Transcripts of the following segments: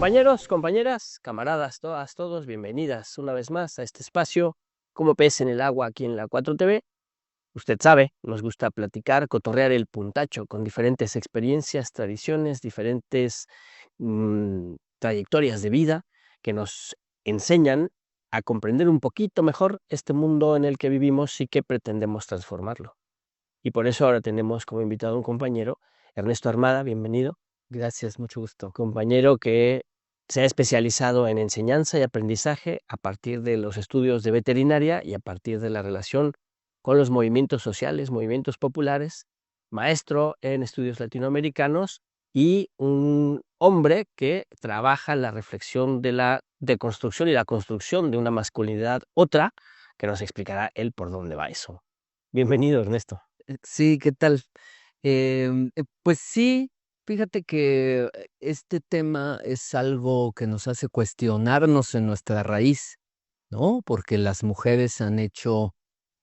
Compañeros, compañeras, camaradas, todas, todos, bienvenidas una vez más a este espacio, como pez en el agua aquí en la 4TV. Usted sabe, nos gusta platicar, cotorrear el puntacho con diferentes experiencias, tradiciones, diferentes trayectorias de vida que nos enseñan a comprender un poquito mejor este mundo en el que vivimos y que pretendemos transformarlo. Y por eso ahora tenemos como invitado a un compañero, Ernesto Armada, bienvenido. Gracias, mucho gusto. Compañero que se ha especializado en enseñanza y aprendizaje a partir de los estudios de veterinaria y a partir de la relación con los movimientos sociales, movimientos populares, maestro en estudios latinoamericanos y un hombre que trabaja en la reflexión de la deconstrucción y la construcción de una masculinidad otra, que nos explicará él por dónde va eso. Bienvenido, Ernesto. Sí, ¿qué tal? Pues sí, fíjate que este tema es algo que nos hace cuestionarnos en nuestra raíz, ¿no? Porque las mujeres han hecho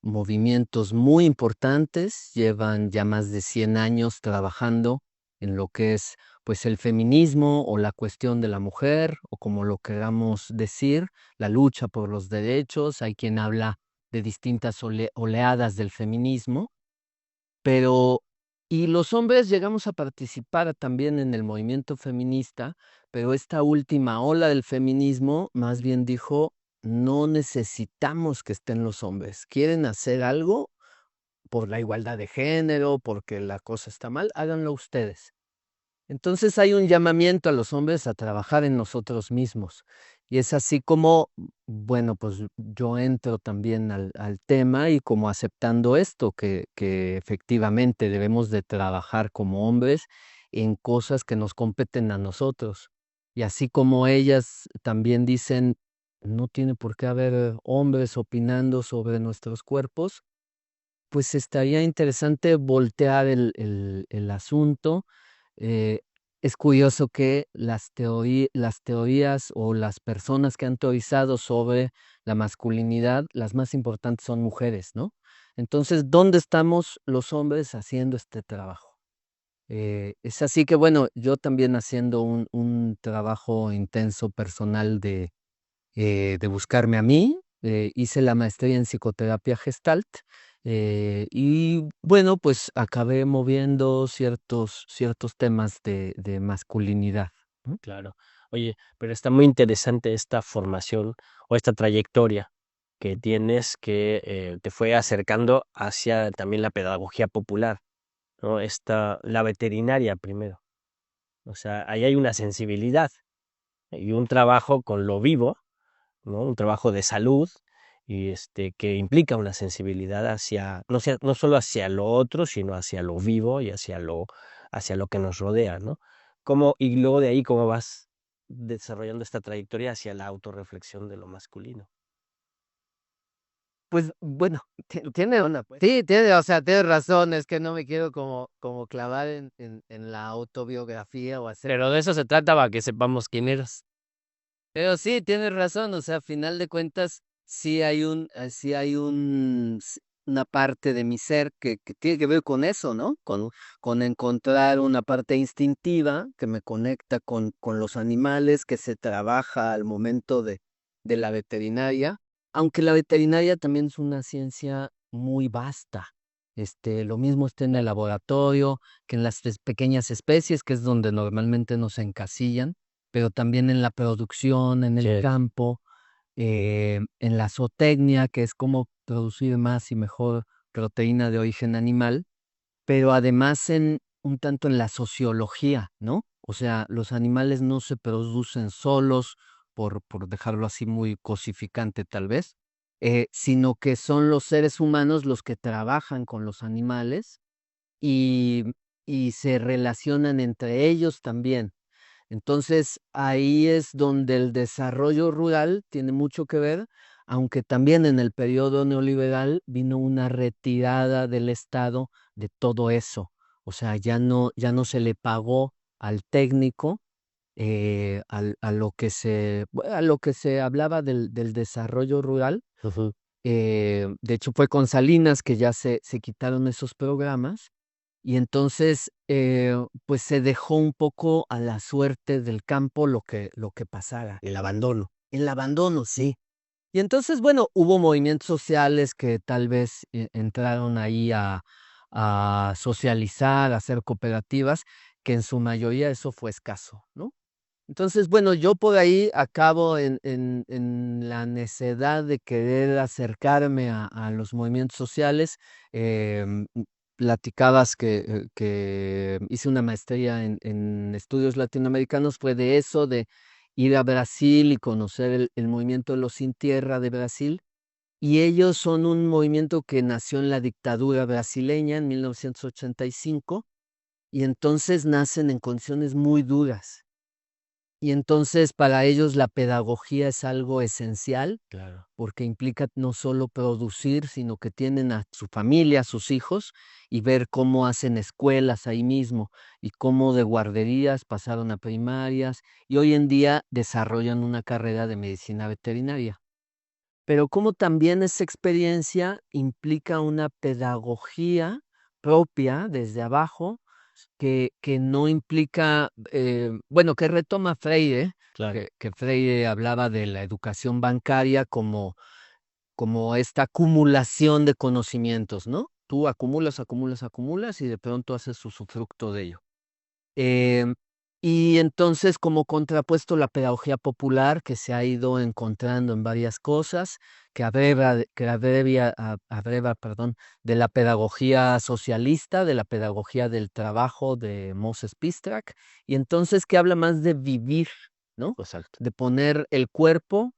movimientos muy importantes, llevan ya más de 100 años trabajando en lo que es, pues, el feminismo o la cuestión de la mujer, o como lo queramos decir, la lucha por los derechos. Hay quien habla de distintas oleadas del feminismo. Pero y los hombres llegamos a participar también en el movimiento feminista, pero esta última ola del feminismo más bien dijo: "No necesitamos que estén los hombres. ¿Quieren hacer algo por la igualdad de género, porque la cosa está mal? Háganlo ustedes". Entonces hay un llamamiento a los hombres a trabajar en nosotros mismos. Y es así como, bueno, pues yo entro también al tema y como aceptando esto, que efectivamente debemos de trabajar como hombres en cosas que nos competen a nosotros. Y así como ellas también dicen, no tiene por qué haber hombres opinando sobre nuestros cuerpos, pues estaría interesante voltear el asunto. eh, es curioso que las teorías o las personas que han teorizado sobre la masculinidad, las más importantes son mujeres, ¿no? Entonces, ¿dónde estamos los hombres haciendo este trabajo? Es así que, bueno, yo también haciendo un trabajo intenso personal de buscarme a mí. Hice la maestría en psicoterapia Gestalt, y bueno, pues acabé moviendo ciertos temas de masculinidad, ¿no? Claro. Oye, pero está muy interesante esta formación o esta trayectoria que tienes que te fue acercando hacia también la pedagogía popular, ¿no? La veterinaria primero. O sea, ahí hay una sensibilidad y un trabajo con lo vivo, ¿no? Un trabajo de salud y que implica una sensibilidad hacia, no solo hacia lo otro, sino hacia lo vivo y hacia lo que nos rodea, ¿no? Y luego de ahí, ¿cómo vas desarrollando esta trayectoria hacia la autorreflexión de lo masculino? Pues bueno, tiene una, pues. Sí, tiene, o sea, tienes razón, es que no me quiero como clavar en la autobiografía o hacer. Pero de eso se trata, para que sepamos quién eres. Pero sí, tienes razón, o sea, a final de cuentas, sí hay una parte de mi ser que tiene que ver con eso, ¿no? Con encontrar una parte instintiva que me conecta con los animales, que se trabaja al momento de la veterinaria, aunque la veterinaria también es una ciencia muy vasta. Lo mismo está en el laboratorio que en las pequeñas especies, que es donde normalmente nos encasillan, pero también en la producción, en el Cierto. campo, en la zootecnia, que es cómo producir más y mejor proteína de origen animal, pero además en un tanto en la sociología, ¿no? O sea, los animales no se producen solos, por dejarlo así muy cosificante tal vez, sino que son los seres humanos los que trabajan con los animales y, y se relacionan entre ellos también. Entonces, ahí es donde el desarrollo rural tiene mucho que ver, aunque también en el periodo neoliberal vino una retirada del Estado de todo eso. O sea, ya no se le pagó al técnico, a lo que se hablaba del desarrollo rural. Ujú. De hecho, fue con Salinas que ya se quitaron esos programas Y entonces, pues se dejó un poco a la suerte del campo lo que pasara. El abandono. El abandono, sí. Y entonces, bueno, hubo movimientos sociales que tal vez entraron ahí a socializar, a hacer cooperativas, que en su mayoría eso fue escaso, ¿no? Entonces, bueno, yo por ahí acabo en la necedad de querer acercarme a los movimientos sociales. Platicabas que hice una maestría en estudios latinoamericanos, fue de eso, de ir a Brasil y conocer el movimiento de los Sin Tierra de Brasil. Y ellos son un movimiento que nació en la dictadura brasileña en 1985 y entonces nacen en condiciones muy duras. Y entonces para ellos la pedagogía es algo esencial Claro. porque implica no solo producir, sino que tienen a su familia, a sus hijos, y ver cómo hacen escuelas ahí mismo y cómo de guarderías pasaron a primarias y hoy en día desarrollan una carrera de medicina veterinaria. Pero cómo también esa experiencia implica una pedagogía propia desde abajo que no implica, bueno, que retoma Freire, Claro. que Freire hablaba de la educación bancaria como esta acumulación de conocimientos, ¿no? Tú acumulas, acumulas, acumulas y de pronto haces usufructo de ello. Em, y entonces, como contrapuesto, la pedagogía popular que se ha ido encontrando en varias cosas, abreva, perdón, de la pedagogía socialista, de la pedagogía del trabajo de Moses Pistrak, y entonces que habla más de vivir, ¿no? Exacto. De poner el cuerpo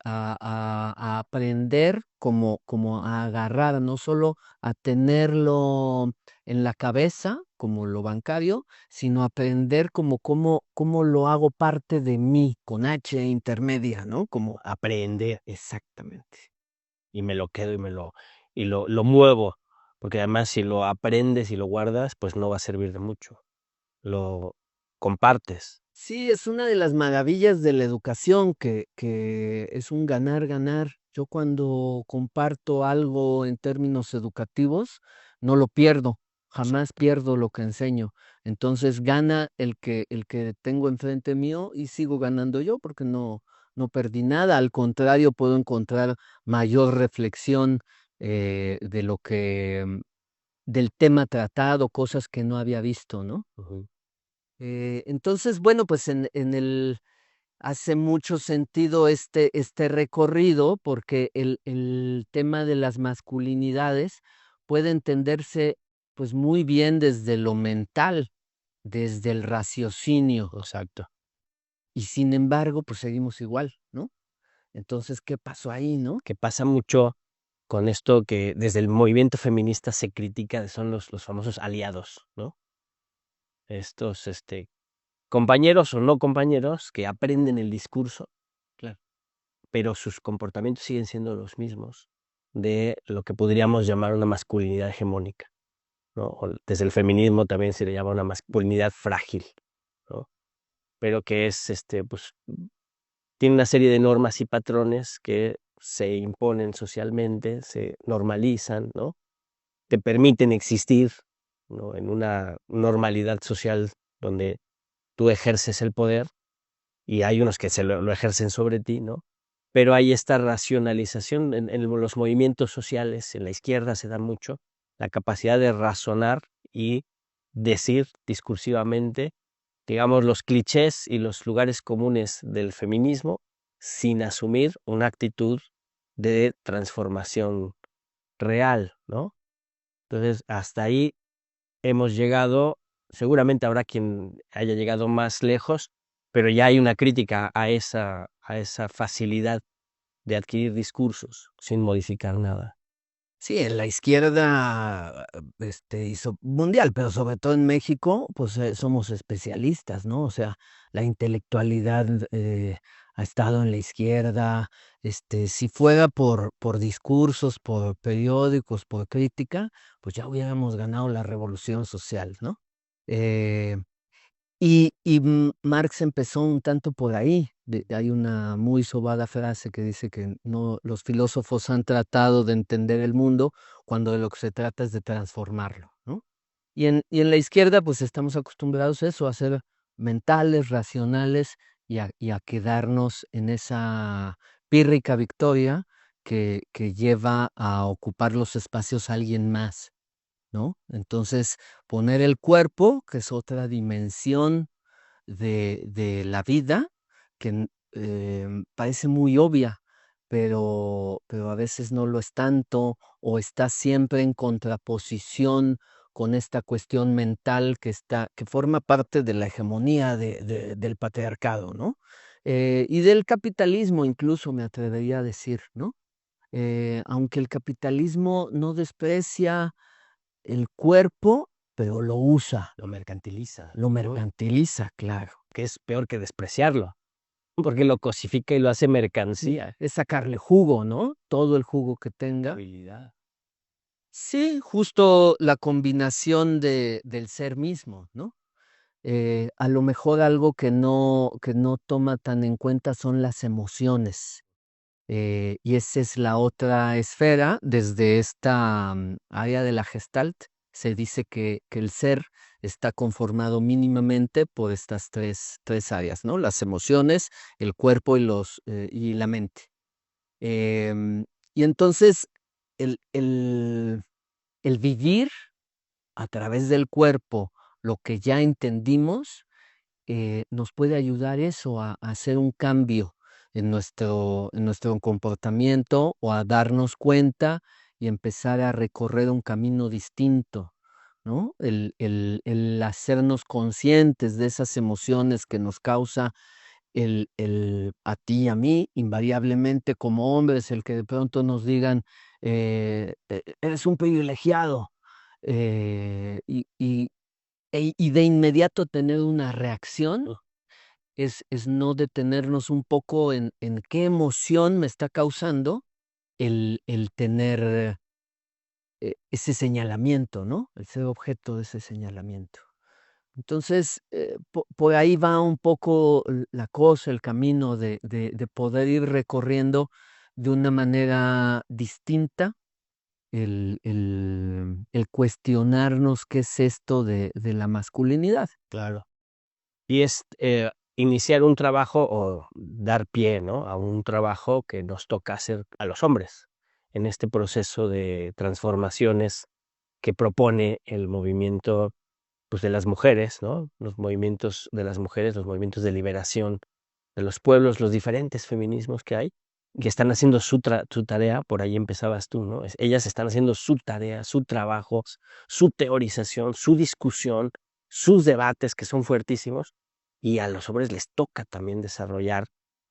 a aprender como a agarrar, no solo a tenerlo en la cabeza, como lo bancario, sino aprender como cómo lo hago parte de mí, con H intermedia, ¿no? Como Aprender. exactamente. Y me lo quedo y lo muevo. Porque además si lo aprendes y lo guardas, pues no va a servir de mucho. Lo compartes. Sí, es una de las maravillas de la educación que es un ganar, ganar. Yo cuando comparto algo en términos educativos, no lo pierdo, jamás pierdo lo que enseño. Entonces gana el que tengo enfrente mío y sigo ganando yo porque no perdí nada. Al contrario, puedo encontrar mayor reflexión de del tema tratado, cosas que no había visto, ¿no? Ujú. Entonces, bueno, pues hace mucho sentido este recorrido porque el tema de las masculinidades puede entenderse pues muy bien desde lo mental, desde el raciocinio, Exacto. y sin embargo, pues seguimos igual, ¿no? Entonces, ¿qué pasó ahí, no? Que pasa mucho con esto que desde el movimiento feminista se critica, son los famosos aliados, ¿no? Estos, compañeros o no compañeros que aprenden el discurso, Claro. pero sus comportamientos siguen siendo los mismos de lo que podríamos llamar una masculinidad hegemónica, ¿no? O desde el feminismo también se le llama una masculinidad frágil, ¿no? Pero que es, pues, tiene una serie de normas y patrones que se imponen socialmente, se normalizan, ¿no? Te permiten existir, ¿no? En una normalidad social donde tú ejerces el poder y hay unos que lo ejercen sobre ti, ¿no? Pero hay esta racionalización en los movimientos sociales, en la izquierda se da mucho, la capacidad de razonar y decir discursivamente, digamos, los clichés y los lugares comunes del feminismo sin asumir una actitud de transformación real, ¿no? Entonces, hasta ahí hemos llegado, seguramente habrá quien haya llegado más lejos, pero ya hay una crítica a esa facilidad de adquirir discursos sin modificar nada. Sí, en la izquierda, hizo mundial, pero sobre todo en México, pues somos especialistas, ¿no? O sea, la intelectualidad ha estado en la izquierda. Si fuera por discursos, por periódicos, por crítica, pues ya hubiéramos ganado la revolución social, ¿no? Eh, Marx empezó un tanto por ahí. Hay una muy sobada frase que dice que no, los filósofos han tratado de entender el mundo cuando de lo que se trata es de transformarlo, ¿no? Y en la izquierda, pues estamos acostumbrados a eso, a ser mentales, racionales y a quedarnos en esa pírrica victoria que lleva a ocupar los espacios a alguien más, ¿no? Entonces, poner el cuerpo, que es otra dimensión de la vida, que parece muy obvia, pero a veces no lo es tanto, o está siempre en contraposición con esta cuestión mental que forma parte de la hegemonía del patriarcado, ¿no? Y del capitalismo incluso me atrevería a decir, ¿no? Aunque el capitalismo no desprecia el cuerpo, pero lo usa, Lo mercantiliza, lo ¿no? mercantiliza, claro. Que es peor que despreciarlo, porque lo cosifica y lo hace mercancía. Es sacarle jugo, ¿no? Todo el jugo que tenga. Habilidad. Sí, justo la combinación del ser mismo, ¿no? A lo mejor algo que no toma tan en cuenta son las emociones. Y esa es la otra esfera. Desde esta área de la Gestalt, se dice que el ser está conformado mínimamente por estas tres áreas, ¿no? Las emociones, el cuerpo y la mente. Em, y entonces el vivir a través del cuerpo lo que ya entendimos, nos puede ayudar eso a hacer un cambio en nuestro comportamiento o a darnos cuenta y empezar a recorrer un camino distinto, ¿no? El hacernos conscientes de esas emociones que nos causa a ti y a mí, invariablemente como hombres, el que de pronto nos digan, eres un privilegiado, y de inmediato tener una reacción Uh, es no detenernos un poco en qué emoción me está causando el tener ese señalamiento, ¿no? El ser objeto de ese señalamiento. Entonces, por ahí va un poco la cosa, el camino de poder ir recorriendo de una manera distinta el cuestionarnos qué es esto de la masculinidad. claro. Y es iniciar un trabajo o dar pie, ¿no? A un trabajo que nos toca hacer a los hombres en este proceso de transformaciones que propone el movimiento, pues, de las mujeres, ¿no? Los movimientos de las mujeres, los movimientos de liberación de los pueblos, los diferentes feminismos que hay, que están haciendo su tarea, por ahí empezabas tú, ¿no? Ellas están haciendo su tarea, su trabajo, su teorización, su discusión, sus debates que son fuertísimos, y a los hombres les toca también desarrollar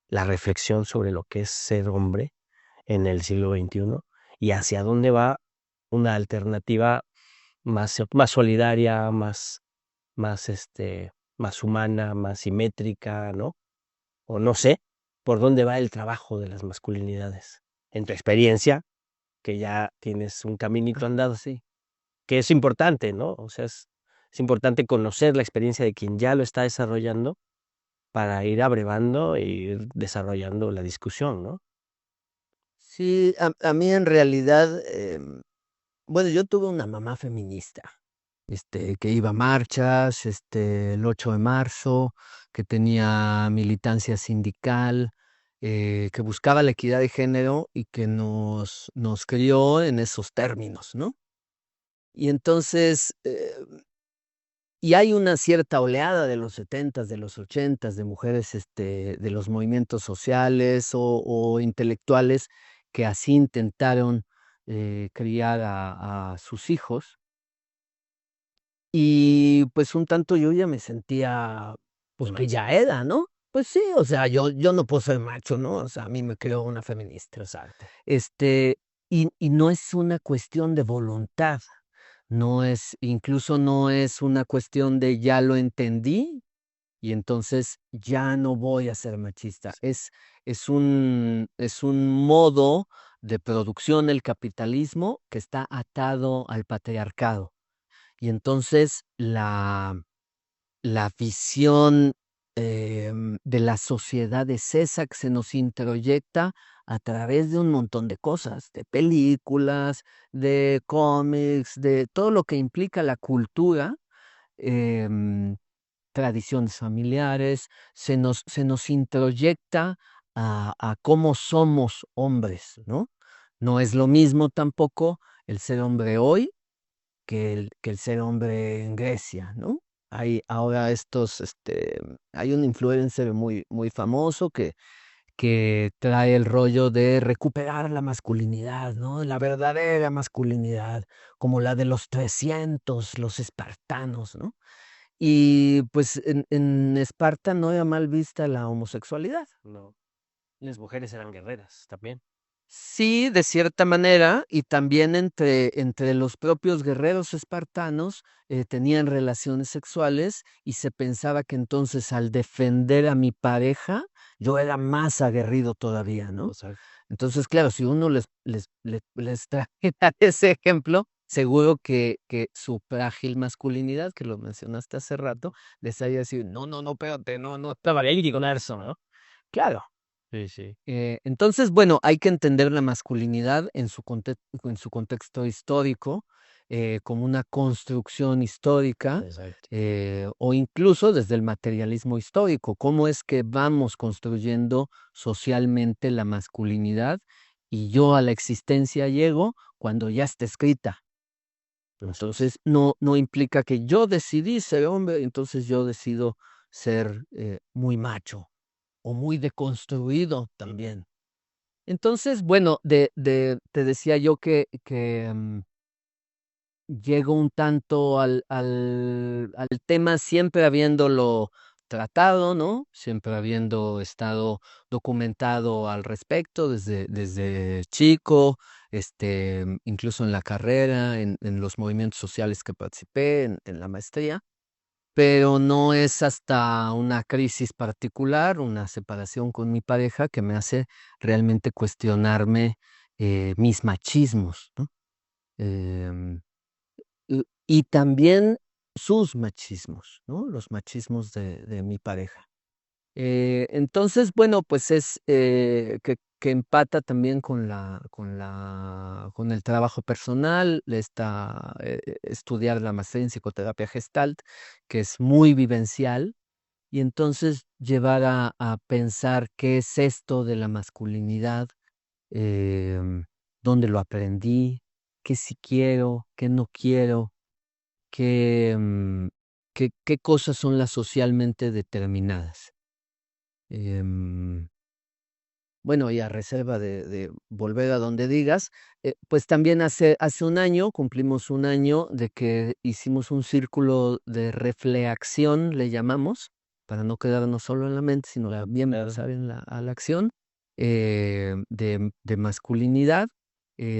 la reflexión sobre lo que es ser hombre en el siglo XXI y hacia dónde va una alternativa más solidaria, más humana, más simétrica, ¿no? O no sé por dónde va el trabajo de las masculinidades. En tu experiencia, que ya tienes un caminito andado, Sí. que es importante, ¿no? O sea, es importante conocer la experiencia de quien ya lo está desarrollando para ir abrevando e ir desarrollando la discusión, ¿no? Sí, a mí en realidad, bueno, yo tuve una mamá feminista, que iba a marchas, el 8 de marzo, que tenía militancia sindical, que buscaba la equidad de género y que nos crió en esos términos, ¿no? Y entonces, y hay una cierta oleada de los 70s, de los 80s, de mujeres, de los movimientos sociales o intelectuales que así intentaron criar a sus hijos. Y pues un tanto yo ya me sentía, pues que ya era, ¿no? Pues sí, o sea, yo no puedo ser macho, ¿no? O sea, a mí me creó una feminista. Exacto. Y no es una cuestión de voluntad, incluso no es una cuestión de ya lo entendí y entonces ya no voy a ser machista. Es un modo de producción el capitalismo que está atado al patriarcado. Y entonces la visión de la sociedad es esa que se nos introyecta a través de un montón de cosas, de películas, de cómics, de todo lo que implica la cultura, em, tradiciones familiares, se nos introyecta a cómo somos hombres, ¿no? No es lo mismo tampoco el ser hombre hoy que el ser hombre en Grecia, ¿no? Hay ahora hay un influencer muy famoso que trae el rollo de recuperar la masculinidad, ¿no? La verdadera masculinidad, como la de los 300, los espartanos, ¿no? Y pues en Esparta no era mal vista la homosexualidad. No. Las mujeres eran guerreras también. Sí, de cierta manera, y también entre los propios guerreros espartanos tenían relaciones sexuales y se pensaba que entonces al defender a mi pareja, yo era más aguerrido todavía, ¿no? Exacto. Entonces, claro, si uno les trajera ese ejemplo, seguro que su frágil masculinidad, que lo mencionaste hace rato, les haría decir, no, no, no, espérate, no, no estaba ahí con eso, ¿no? Claro. Sí, sí. Entonces, bueno, hay que entender la masculinidad en su contexto histórico, como una construcción histórica, Exacto. o incluso desde el materialismo histórico, cómo es que vamos construyendo socialmente la masculinidad y yo a la existencia llego cuando ya está escrita. Así es. Entonces, no implica que yo decidí ser hombre, entonces yo decido ser muy macho o muy deconstruido también. Entonces, bueno, te decía yo que llego un tanto al tema siempre habiéndolo tratado, ¿no? Siempre habiendo estado documentado al respecto desde chico, incluso en la carrera, en los movimientos sociales que participé, en la maestría. Pero no es hasta una crisis particular, una separación con mi pareja, que me hace realmente cuestionarme mis machismos, ¿no? Em, y también sus machismos, ¿no? Los machismos de mi pareja. Entonces, bueno, pues es que empata también con el trabajo personal, estudiar la maestría en psicoterapia Gestalt, que es muy vivencial, y entonces llevar a pensar qué es esto de la masculinidad, em, dónde lo aprendí, qué sí quiero, qué no quiero, qué cosas son las socialmente determinadas. Em, bueno, y a reserva de volver a donde digas, pues también hace un año, cumplimos un año de que hicimos un círculo de reflexión, le llamamos, para no quedarnos solo en la mente, sino también Claro. pasar a la acción, de masculinidad,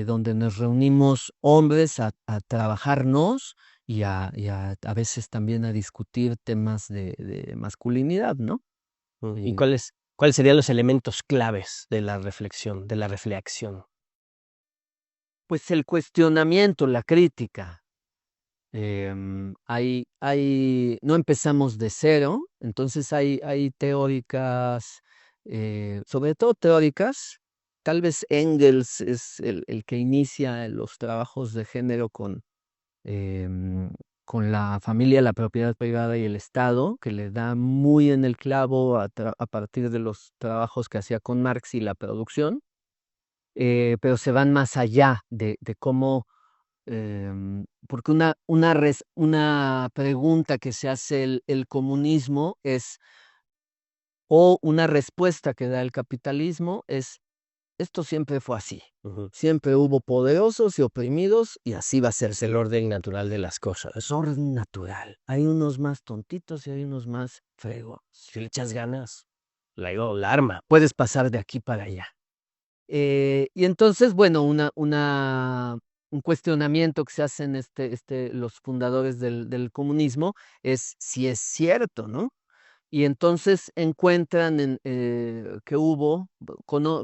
donde nos reunimos hombres a trabajarnos y a veces también a discutir temas de masculinidad, ¿no? ¿Y cuáles serían los elementos claves de la reflexión, de la reflexión? Pues el cuestionamiento, la crítica. No empezamos de cero, entonces hay teóricas, sobre todo teóricas. Tal vez Engels es el que inicia los trabajos de género em, con la familia, la propiedad privada y el Estado, que le da muy en el clavo a partir de los trabajos que hacía con Marx y la producción, pero se van más allá de cómo, porque una pregunta que se hace el comunismo es, o una respuesta que da el capitalismo es, esto siempre fue así. Ujú. Siempre hubo poderosos y oprimidos y así va a ser Es el siempre. orden natural de las Es cosas. orden natural. Hay unos más tontitos y hay unos más fregos. Si le echas ganas, la arma. Puedes pasar de aquí para allá. Y entonces, bueno, un cuestionamiento que se hacen los fundadores del comunismo es si es cierto, ¿no? Y entonces encuentran que hubo,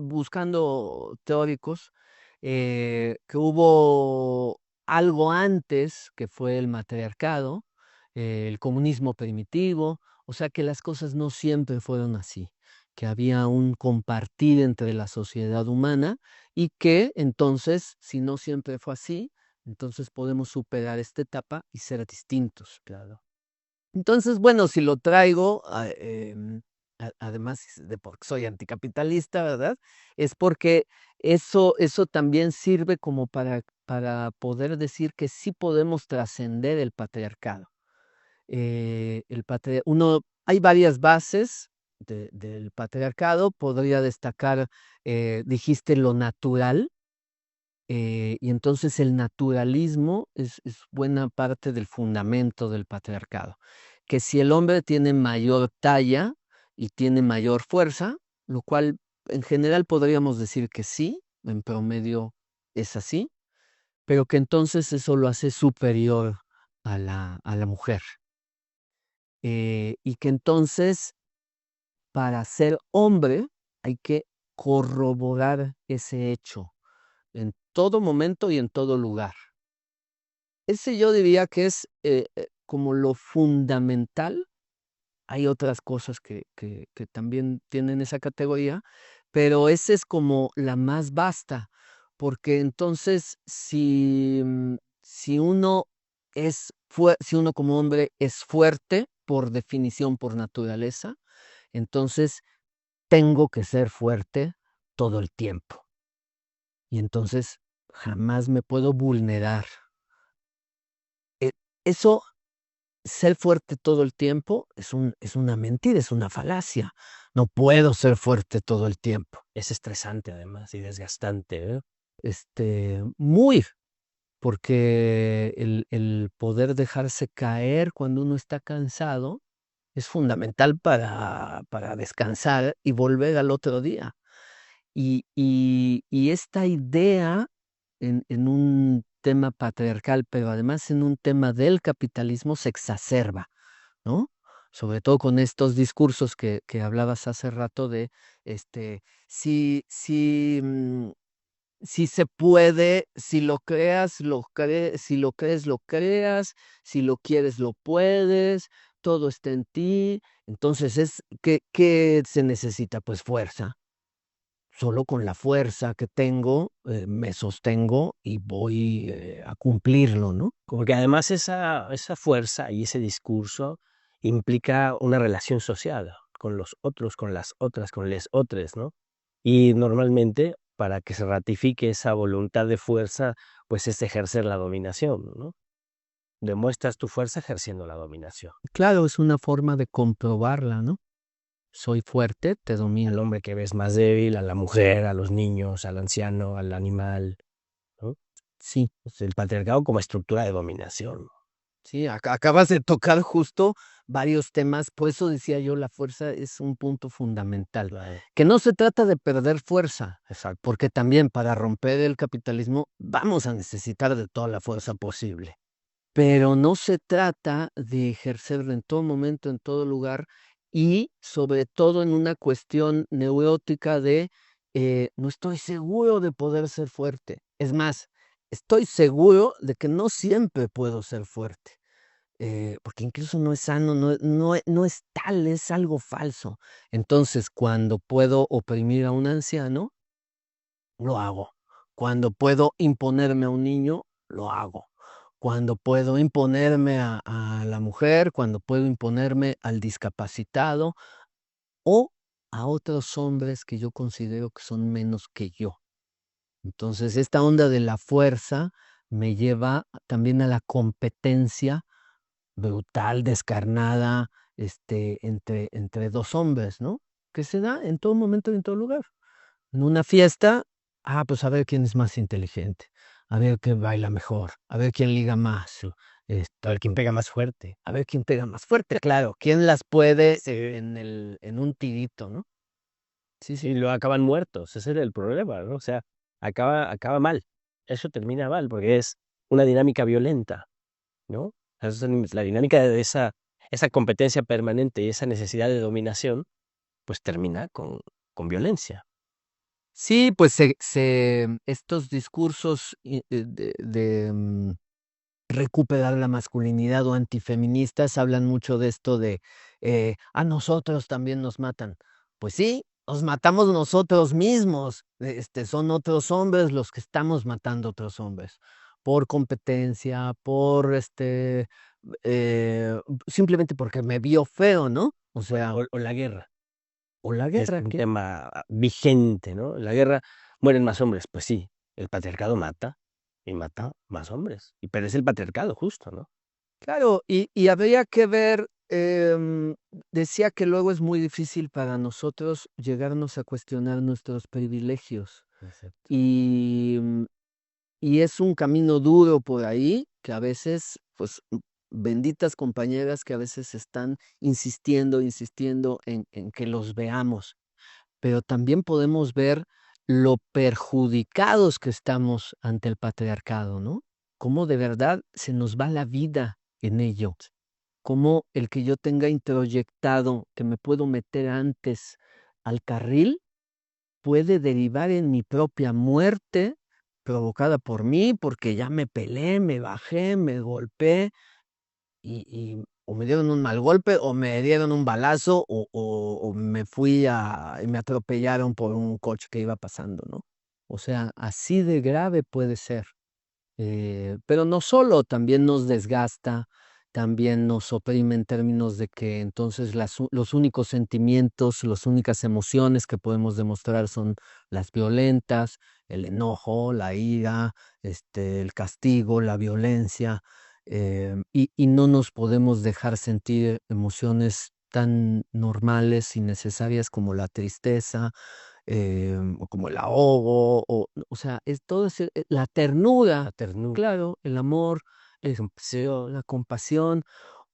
buscando teóricos, que hubo algo antes que fue el matriarcado, el comunismo primitivo, o sea que las cosas no siempre fueron así. que había un compartir entre la sociedad humana y que entonces, si no siempre fue así, entonces podemos superar esta etapa y ser distintos. Claro. Entonces, bueno, si lo traigo, además de porque soy anticapitalista, ¿verdad? Es porque eso también sirve como para poder decir que sí podemos trascender el patriarcado. Hay varias bases del patriarcado, podría destacar, dijiste lo natural, y entonces el naturalismo es buena parte del fundamento del patriarcado, que si el hombre tiene mayor talla y tiene mayor fuerza, lo cual en general podríamos decir que sí, en promedio es así, pero que entonces eso lo hace superior a la mujer. Y que entonces para ser hombre hay que corroborar ese hecho en todo momento y en todo lugar. Ese yo diría que es como lo fundamental. Hay otras cosas que también tienen esa categoría, pero esa es como la más vasta, porque entonces si uno como hombre es fuerte por definición, por naturaleza, entonces tengo que ser fuerte todo el tiempo. Y entonces jamás me puedo vulnerar. Eh, Eso, ser fuerte todo el tiempo, es una mentira, es una falacia. No puedo ser fuerte todo el tiempo. Es estresante además y desgastante, ¿eh? Muy, porque el poder dejarse caer cuando uno está cansado es fundamental para descansar y volver al otro día. Y esta idea en un tema patriarcal, pero además en un tema del capitalismo se exacerba, ¿no? Sobre todo con estos discursos que hablabas hace rato de, si, si, si se puede, si lo creas, si lo crees, lo creas, si lo quieres, lo puedes, todo está en ti. Entonces, ¿qué se necesita? Pues fuerza. Solo con la fuerza que tengo, me sostengo y voy a cumplirlo, ¿no? Como que además esa fuerza y ese discurso implica una relación social con los otros, con las otras, con les otros, ¿no? Y normalmente, para que se ratifique esa voluntad de fuerza, pues es ejercer la dominación, ¿no? Demuestras tu fuerza ejerciendo la dominación. Claro, es una forma de comprobarla, ¿no? Soy fuerte, te Al domino. hombre que ves más débil, a la mujer, a los niños, al anciano, al animal, ¿no? Sí, Pues el patriarcado como estructura de dominación. sí, acabas de tocar justo varios temas, por eso decía yo, la fuerza es un punto fundamental, Claro, que no se trata de perder fuerza, exacto. porque también para romper el capitalismo vamos a necesitar de toda la fuerza posible. Pero no se trata de ejercerlo en todo momento, en todo lugar y sobre todo en una cuestión neurótica de no estoy seguro de poder ser fuerte. Es más, estoy seguro de que no siempre puedo ser fuerte, porque incluso no es sano, no es tal, es algo falso. Entonces, cuando puedo oprimir a un anciano, lo hago. Cuando puedo imponerme a un niño, lo hago. Cuando puedo imponerme a la mujer, cuando puedo imponerme al discapacitado o a otros hombres que yo considero que son menos que yo. Entonces, esta onda de la fuerza me lleva también a la competencia brutal, descarnada, entre dos hombres, ¿no? Que se da en todo momento y en todo lugar. En una fiesta, pues a ver quién es más inteligente, a ver quién baila mejor, a ver quién liga más, A ver quién pega más fuerte. a ver quién pega más fuerte, claro, quién las puede en un tirito, ¿no? Sí, sí. Sí, lo acaban muertos, ese es el problema, ¿no? O sea, acaba mal. Eso termina mal porque es una dinámica violenta, ¿no? La dinámica de esa competencia permanente y esa necesidad de dominación, pues termina con violencia. Sí, pues estos discursos recuperar la masculinidad o antifeministas hablan mucho de esto de a nosotros también nos matan. Pues sí, nos matamos nosotros mismos. Son otros hombres los que estamos matando a otros hombres. Por competencia, eh, simplemente porque me vio feo, ¿no? O Bueno, sea, o la guerra, o la que es guerra, un que, tema vigente, ¿no? En la guerra mueren más hombres, pues sí, el patriarcado mata y mata más hombres, pero es el patriarcado justo, ¿no? claro, y habría que ver, decía que luego es muy difícil para nosotros llegarnos a cuestionar nuestros privilegios. Exacto. Y, y es un camino duro por ahí, que a veces, pues, benditas compañeras que a veces están insistiendo, insistiendo en que los veamos, pero también podemos ver lo perjudicados que estamos ante el patriarcado, ¿no? Cómo de verdad se nos va la vida en ello, cómo el que yo tenga introyectado que me puedo meter antes al carril puede derivar en mi propia muerte provocada por mí, porque ya me peleé, me bajé, me golpeé o me dieron un mal golpe o me dieron un balazo o me y me atropellaron por un coche que iba pasando, ¿no? O sea, así de grave puede ser. Pero no solo, también nos desgasta, también nos oprime en términos de que entonces los únicos sentimientos, las únicas emociones que podemos demostrar son las violentas, el enojo, la ira, el castigo, la violencia, y no nos podemos dejar sentir emociones tan normales y necesarias como la tristeza, o como el ahogo, o sea, es todo ese la ternura, La ternura, claro, el amor, compasión, la compasión,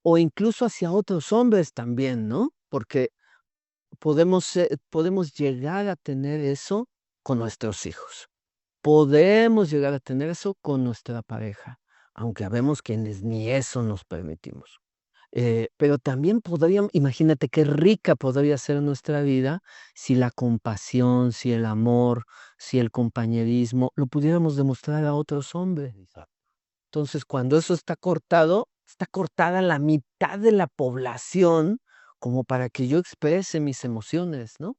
o incluso hacia otros hombres también, ¿no? Porque podemos llegar a tener eso con nuestros hijos. Podemos llegar a tener eso con nuestra pareja, aunque habemos quienes ni eso nos permitimos. Pero también imagínate qué rica podría ser nuestra vida si la compasión, si el amor, si el compañerismo lo pudiéramos demostrar a otros hombres. exacto. Entonces, cuando eso está cortado, está cortada la mitad de la población como para que yo exprese mis emociones, ¿no?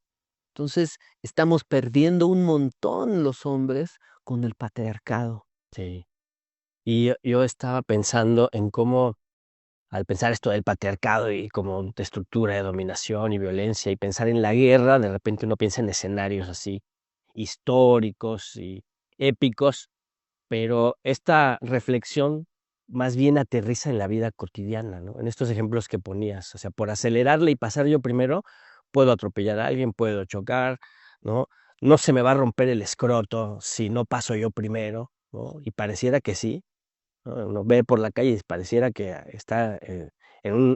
Entonces, estamos perdiendo un montón los hombres con el patriarcado. Sí. Y yo estaba pensando en cómo, al pensar esto del patriarcado y como de estructura de dominación y violencia, y pensar en la guerra, de repente uno piensa en escenarios así históricos y épicos, pero esta reflexión más bien aterriza en la vida cotidiana, ¿no? En estos ejemplos que ponías, o sea, por acelerarle y pasar yo primero, puedo atropellar a alguien, puedo chocar, ¿no? No se me va a romper el escroto si no paso yo primero, ¿no? Y pareciera que sí, ¿no? Uno ve por la calle y pareciera que está en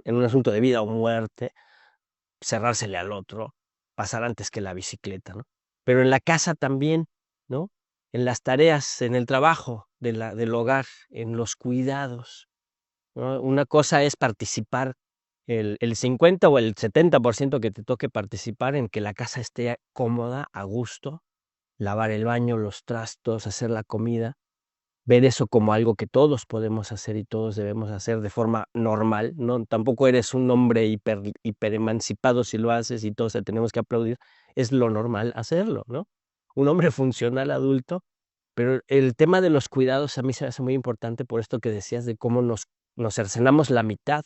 un asunto de vida o muerte, cerrársele al otro, pasar antes que la bicicleta, ¿no? Pero en la casa también, ¿no? En las tareas, en el trabajo del hogar, en los cuidados, ¿no? Una cosa es participar el 50 o el 70% que te toque participar en que la casa esté cómoda, a gusto, lavar el baño, los trastos, hacer la comida, ver eso como algo que todos podemos hacer y todos debemos hacer de forma normal, ¿no? Tampoco eres un hombre hiper emancipado si lo haces y todos te tenemos que aplaudir, es lo normal hacerlo, ¿no? Un hombre funcional adulto, pero el tema de los cuidados a mí se me hace muy importante por esto que decías de cómo nos cercenamos la mitad.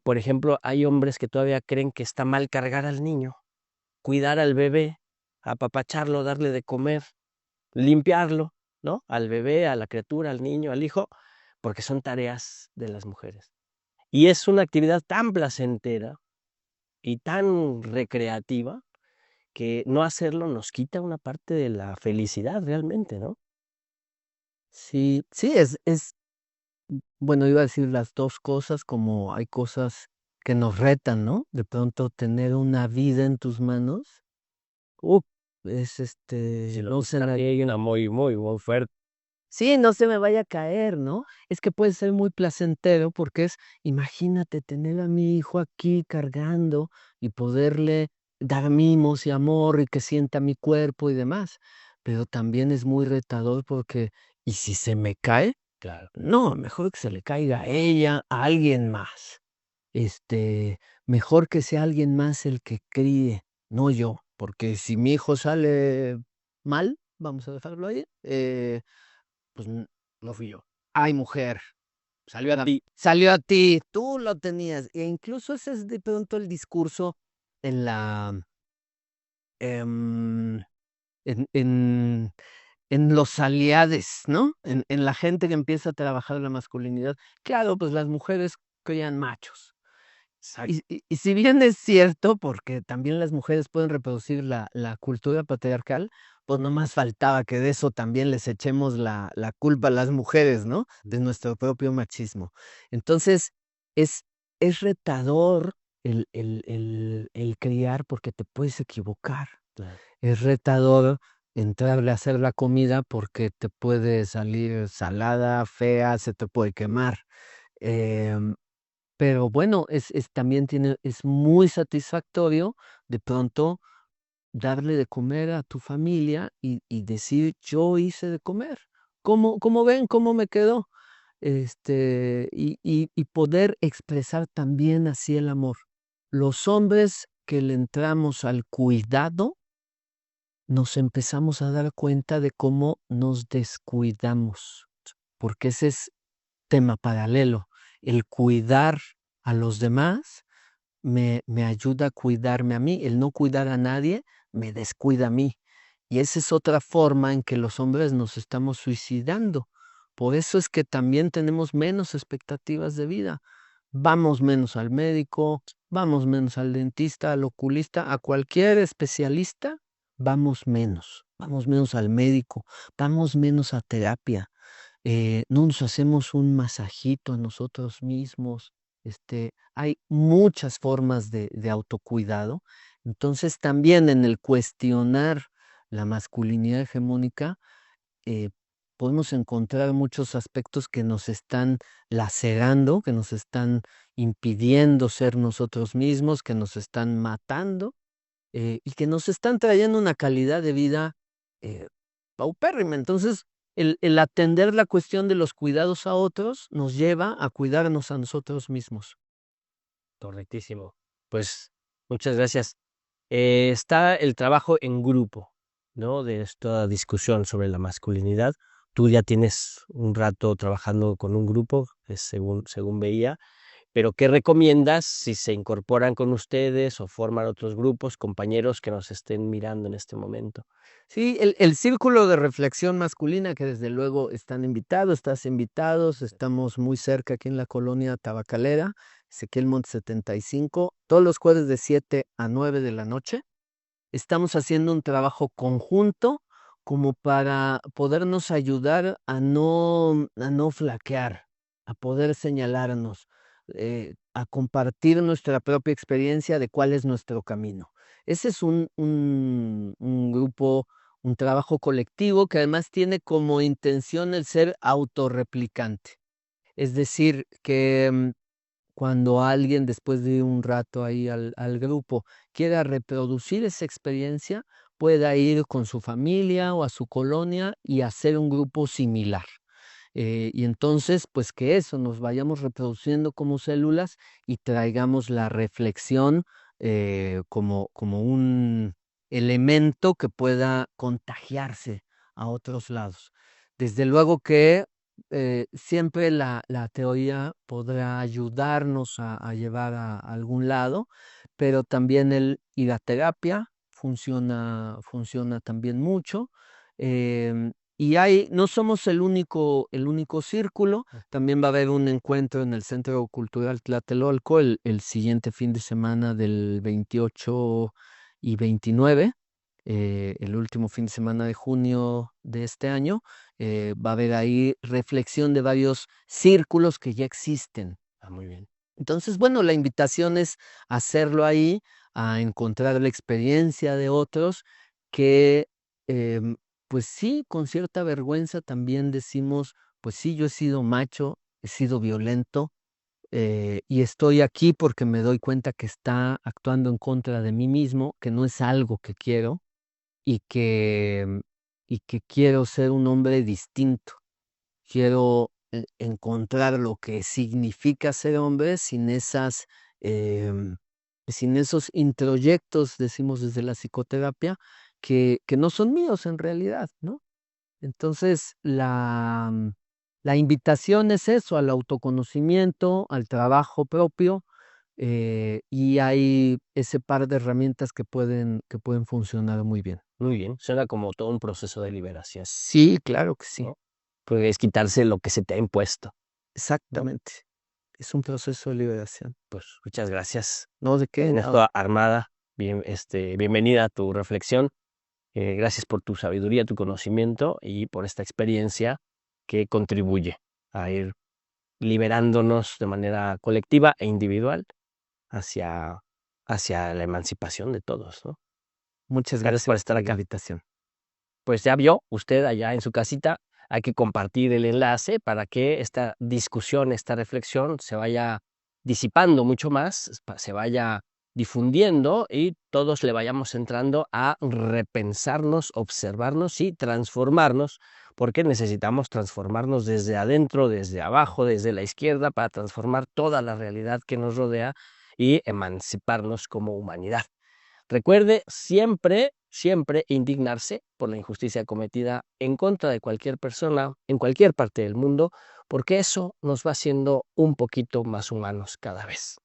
Por ejemplo, hay hombres que todavía creen que está mal cargar al niño, cuidar al bebé, apapacharlo, darle de comer, limpiarlo, ¿no? Al bebé, a la criatura, al niño, al hijo, porque son tareas de las mujeres. Y es una actividad tan placentera y tan recreativa que no hacerlo nos quita una parte de la felicidad realmente, ¿no? Sí, sí, bueno, iba a decir las 2 cosas, como hay cosas que nos retan, ¿no? De pronto tener una vida en tus manos, ¡uh! Es, Si lo no se la hay una muy fuerte. sí, no se me vaya a caer, ¿no? Es que puede ser muy placentero porque imagínate tener a mi hijo aquí cargando y poderle dar mimos y amor y que sienta mi cuerpo y demás, pero también es muy retador porque, ¿y si se me cae? Claro, No, mejor que se le caiga a ella, a alguien más. este, mejor que sea alguien más el que críe, no yo, porque si mi hijo sale mal, vamos a dejarlo ahí, pues no fui yo. Ay, mujer, salió a ti, tú lo tenías. E incluso ese es de pronto el discurso en la, em, en los aliades, ¿no? En la gente que empieza a trabajar la masculinidad. Claro, pues las mujeres crían machos. Exacto. Y si bien es cierto, porque también las mujeres pueden reproducir la cultura patriarcal, pues no más faltaba que de eso también les echemos la culpa a las mujeres, ¿no? De nuestro propio machismo. Entonces, es, es retador el criar porque te puedes equivocar. Claro. Es retador entrarle a hacer la comida porque te puede salir salada, fea, se te puede quemar. Em, pero bueno, también es muy satisfactorio de pronto darle de comer a tu familia y decir, yo hice de comer. ¿Cómo ven? ¿Cómo me quedó? Y poder expresar también así el amor. Los hombres que le entramos al cuidado, nos empezamos a dar cuenta de cómo nos descuidamos, porque ese es tema paralelo. El cuidar a los demás me ayuda a cuidarme a mí. El no cuidar a nadie me descuida a mí. Y esa es otra forma en que los hombres nos estamos suicidando. Por eso es que también tenemos menos expectativas de vida. Vamos menos al médico, vamos menos al dentista, al oculista, a cualquier especialista, vamos menos al médico, vamos menos a terapia, no nos hacemos un masajito a nosotros mismos. Hay muchas formas de autocuidado. Entonces, también en el cuestionar la masculinidad hegemónica, eh, podemos encontrar muchos aspectos que nos están lacerando, que nos están impidiendo ser nosotros mismos, que nos están matando y que nos están trayendo una calidad de vida eh, paupérrima. Entonces, el atender la cuestión de los cuidados a otros nos lleva a cuidarnos a nosotros mismos. Correctísimo. Pues muchas gracias. Está el trabajo en grupo, ¿no? De esta discusión sobre la masculinidad. Tú ya tienes un rato trabajando con un grupo, según veía, pero ¿qué recomiendas si se incorporan con ustedes o forman otros grupos, compañeros que nos estén mirando en este momento? Sí, el círculo de reflexión masculina, que desde luego están invitados, estás invitados, estamos muy cerca aquí en la colonia Tabacalera, Ezequiel Monte 75, todos los jueves de 7 a 9 de la noche. Estamos haciendo un trabajo conjunto como para podernos ayudar a no flaquear, a poder señalarnos, a compartir nuestra propia experiencia de cuál es nuestro camino. Ese es un grupo, un trabajo colectivo que además tiene como intención el ser autorreplicante. Es decir, que cuando alguien después de un rato ahí al grupo quiera reproducir esa experiencia, pueda ir con su familia o a su colonia y hacer un grupo similar. Y entonces, pues que eso, nos vayamos reproduciendo como células y traigamos la reflexión como un elemento que pueda contagiarse a otros lados. Desde luego que siempre la teoría podrá ayudarnos a llevar a algún lado, pero también el ir a terapia funciona también mucho. Y no somos el único círculo, también va a haber un encuentro en el Centro Cultural Tlatelolco el siguiente fin de semana del 28 y 29, el último fin de semana de junio de este año. Va a haber ahí reflexión de varios círculos que ya existen. Ah, muy bien. Entonces, bueno, la invitación es hacerlo ahí, a encontrar la experiencia de otros que, em, pues sí, con cierta vergüenza también decimos, pues sí, yo he sido macho, he sido violento, y estoy aquí porque me doy cuenta que está actuando en contra de mí mismo, que no es algo que quiero y y que quiero ser un hombre distinto. Quiero encontrar lo que significa ser hombre sin esas, em, sin esos introyectos, decimos desde la psicoterapia, que no son míos en realidad, ¿no? Entonces, la invitación es eso, al autoconocimiento, al trabajo propio, y hay ese par de herramientas que pueden funcionar muy bien. Muy bien, suena como todo un proceso de liberación, Sí, claro que sí, ¿no? Porque es quitarse lo que se te ha impuesto, ¿no? exactamente. Es un proceso de liberación. Pues muchas gracias. No, ¿de qué? Tienes toda armada. Bien, bienvenida a tu reflexión. Gracias por tu sabiduría, tu conocimiento y por esta experiencia que contribuye a ir liberándonos de manera colectiva e individual hacia, hacia la emancipación de todos, ¿no? Muchas Gracias gracias por estar por la acá. invitación. Pues ya vio usted allá en su casita, hay que compartir el enlace para que esta discusión, esta reflexión se vaya disipando mucho más, se vaya difundiendo y todos le vayamos entrando a repensarnos, observarnos y transformarnos, porque necesitamos transformarnos desde adentro, desde abajo, desde la izquierda, para transformar toda la realidad que nos rodea y emanciparnos como humanidad. Recuerde siempre, siempre indignarse por la injusticia cometida en contra de cualquier persona en cualquier parte del mundo, porque eso nos va haciendo un poquito más humanos cada vez.